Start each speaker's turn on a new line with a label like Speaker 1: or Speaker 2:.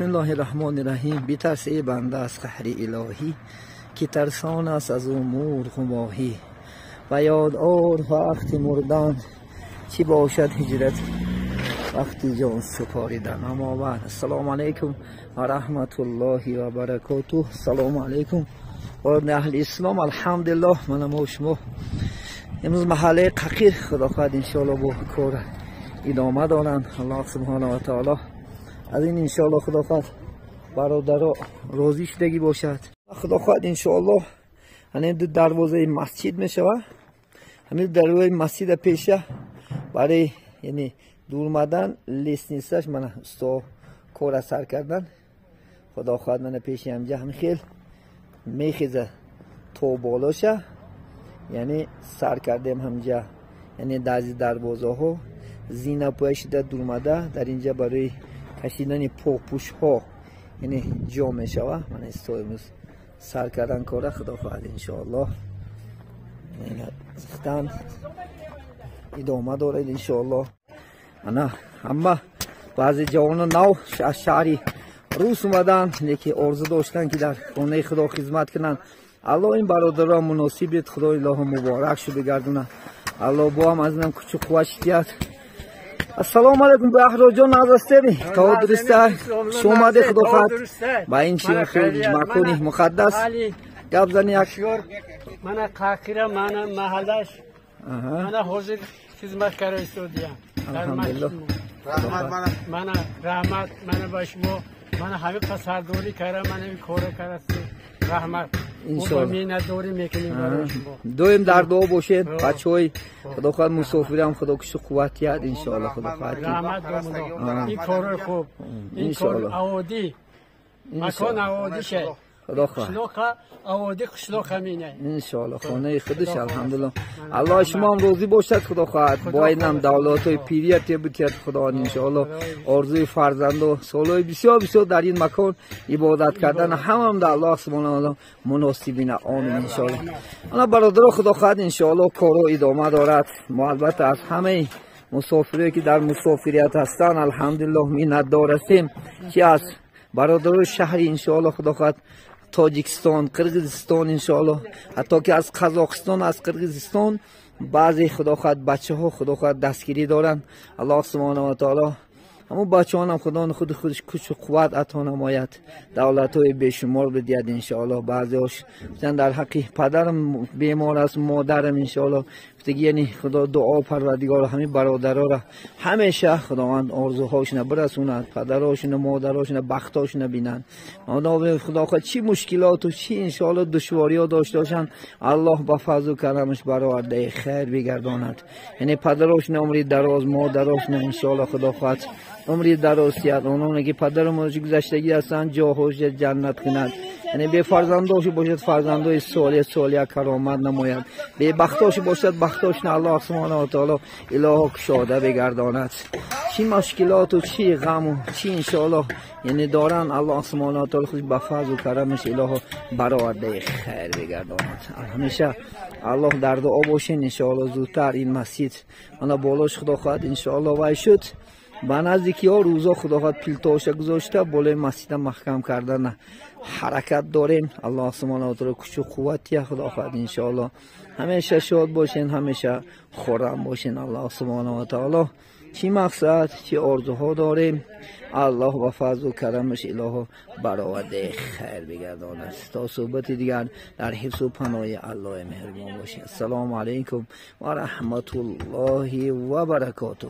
Speaker 1: بسم الله الرحمن الرحیم. بی‌ترس ای بنده از قهر الهی، که ترسان است از امور گماهی. و یاد آر وقت مردن، چی باشد هجرت وقتی جان سپاریدن. اما بعد، السلام علیکم و رحمت الله و برکاته. السلام علیکم و اهل اسلام. الحمدلله. منم و شما امروز محله ققیر خدا خواهد انشاءالله با کار ادامه دارن. الله سبحانه و تعالی از این انشاءالله خدا خواهد برادرها راضی شدگی باشد. خدا خواهد انشاءالله همین دو دروازه مسجد می شود. همین دروازه مسجد پیشه برای یعنی دور مدن لیست نیستش. من استا کار سر کردن. خدا خواهد من پیشی همجا همین خیل میخیزه تا بالاشه، یعنی سر کردیم همجا. یعنی دازی دروازه ها زینه پوشیده دور مده در اینجا برای کشیدن پاپوش ها یعنی جا می شود. من استا امروز سر کردن کاره. خدا خواهد انشاءالله این ادامه دارد انشاءالله. انا اما بعضی جوانان نو از شهری روس اومدن لیکن آرزو داشتن که در خانه خدا خدمت کنن. الله این برادران مناسبت خدا الله مبارک شو بگردونه. الله با هم از اینم کوچک خوشیت. السلام علیکم بهرام جان. نازستری تا درسته شما اومده خدا خواهد با این چی خیلی مکانی مقدس گپ زنی. یک
Speaker 2: من قاقیره من محلش من حاضر خدمت کرده استودیم.
Speaker 1: الحمدلله.
Speaker 2: من رحمت من با شما من همه قصردوری کردم. من این کار کردم. رحمت
Speaker 1: انشاءالله
Speaker 2: نداری میکنیم برای شما.
Speaker 1: دویم در دعا باشید بچهای خدا خواهد مسافرم خدا کش قوتیت انشاءالله. خدا خواهد
Speaker 2: رحمت دومون این کار خوب این کار عادی مکان عادی شه.
Speaker 1: خدا خواهد
Speaker 2: عادی قشلاق همینه
Speaker 1: انشاءالله. خانه خودش الحمدلله. الله شما هم راضی باشد. خدا خواهد با اینم دولت های پیریت بکرد خدا انشاءالله. آرزوی فرزند و سالهای بسیار بسیار در این مکان عبادت کردن هم در الله سبحانه مناسبین آمین انشاءالله. انا برادر خدا خواهد انشاءالله کارو ادامه دارد. ما البته از همه مسافری که در مسافریت هستن الحمدلله منت دارستیم که از برادر شهری انشاءالله خدا خواهد تاجیکستان، قرقیزستان انشاءالله، حتی که از قزاقستان، از قرقیزستان بعضی خدا خواهد بچه ها خدا خواهد دستگیری دارن. الله سبحانه و تعالی همون بچه ها هم خدا خودش کچ و قوت عطا نماید. دولت های بیشمار بدید انشاءالله. بعضی هاش در حقی پدرم بیمار است، مادرم انشاءالله یعنی خدا دعا پروردگار همین برادرها را همیشه خداوند آرزوهاشون برسوند. پدرهاشون مادرهاشون بختاشون بینن. خدا خواهد چی مشکلات و چی انشاءالله دشواری ها داشته باشن الله با فضل و کرمش برآورده خیر بگرداند. یعنی پدرهاشون عمری دراز، مادرهاشون انشاءالله خدا خواهد عمری دراز کرد. اونها که پدر و مادرش گذشتگی هستن جاهاش جنت کند. یعنی به فرزنداش باشد فرزندای صالح کرامت نماید. به بختاش باشد بختاش نه الله سبحانه و تعالی اله کشاده بگرداند. چی مشکلات و چی غم و چی انشاءالله یعنی دارن الله سبحانه و تعالی خود به فضل و کرمش اله برآورده خیر بگرداند. همیشه الله در دعا باشین انشاءالله زودتر این مسجد انا بالاش خدا خواهد انشاءالله وای شد. با نزدیکی ها روزا خدا خواهد پیلتاشه گذاشته بالای مسجد محکم کردن حرکت داریم. الله سبحانه و تعالی کچ و قوتی خدا خواهد انشاءالله. همیشه شاد باشین، همیشه خرم باشین. الله سبحانه و تعالی چی مقصد چی آرزوها داریم الله با فضل و کرمش اله برآورده خیر بگرداند. تا صحبت دیگر در حفظ و پناه الله مهربان باشید. السلام علیکم و رحمت الله و برکاته.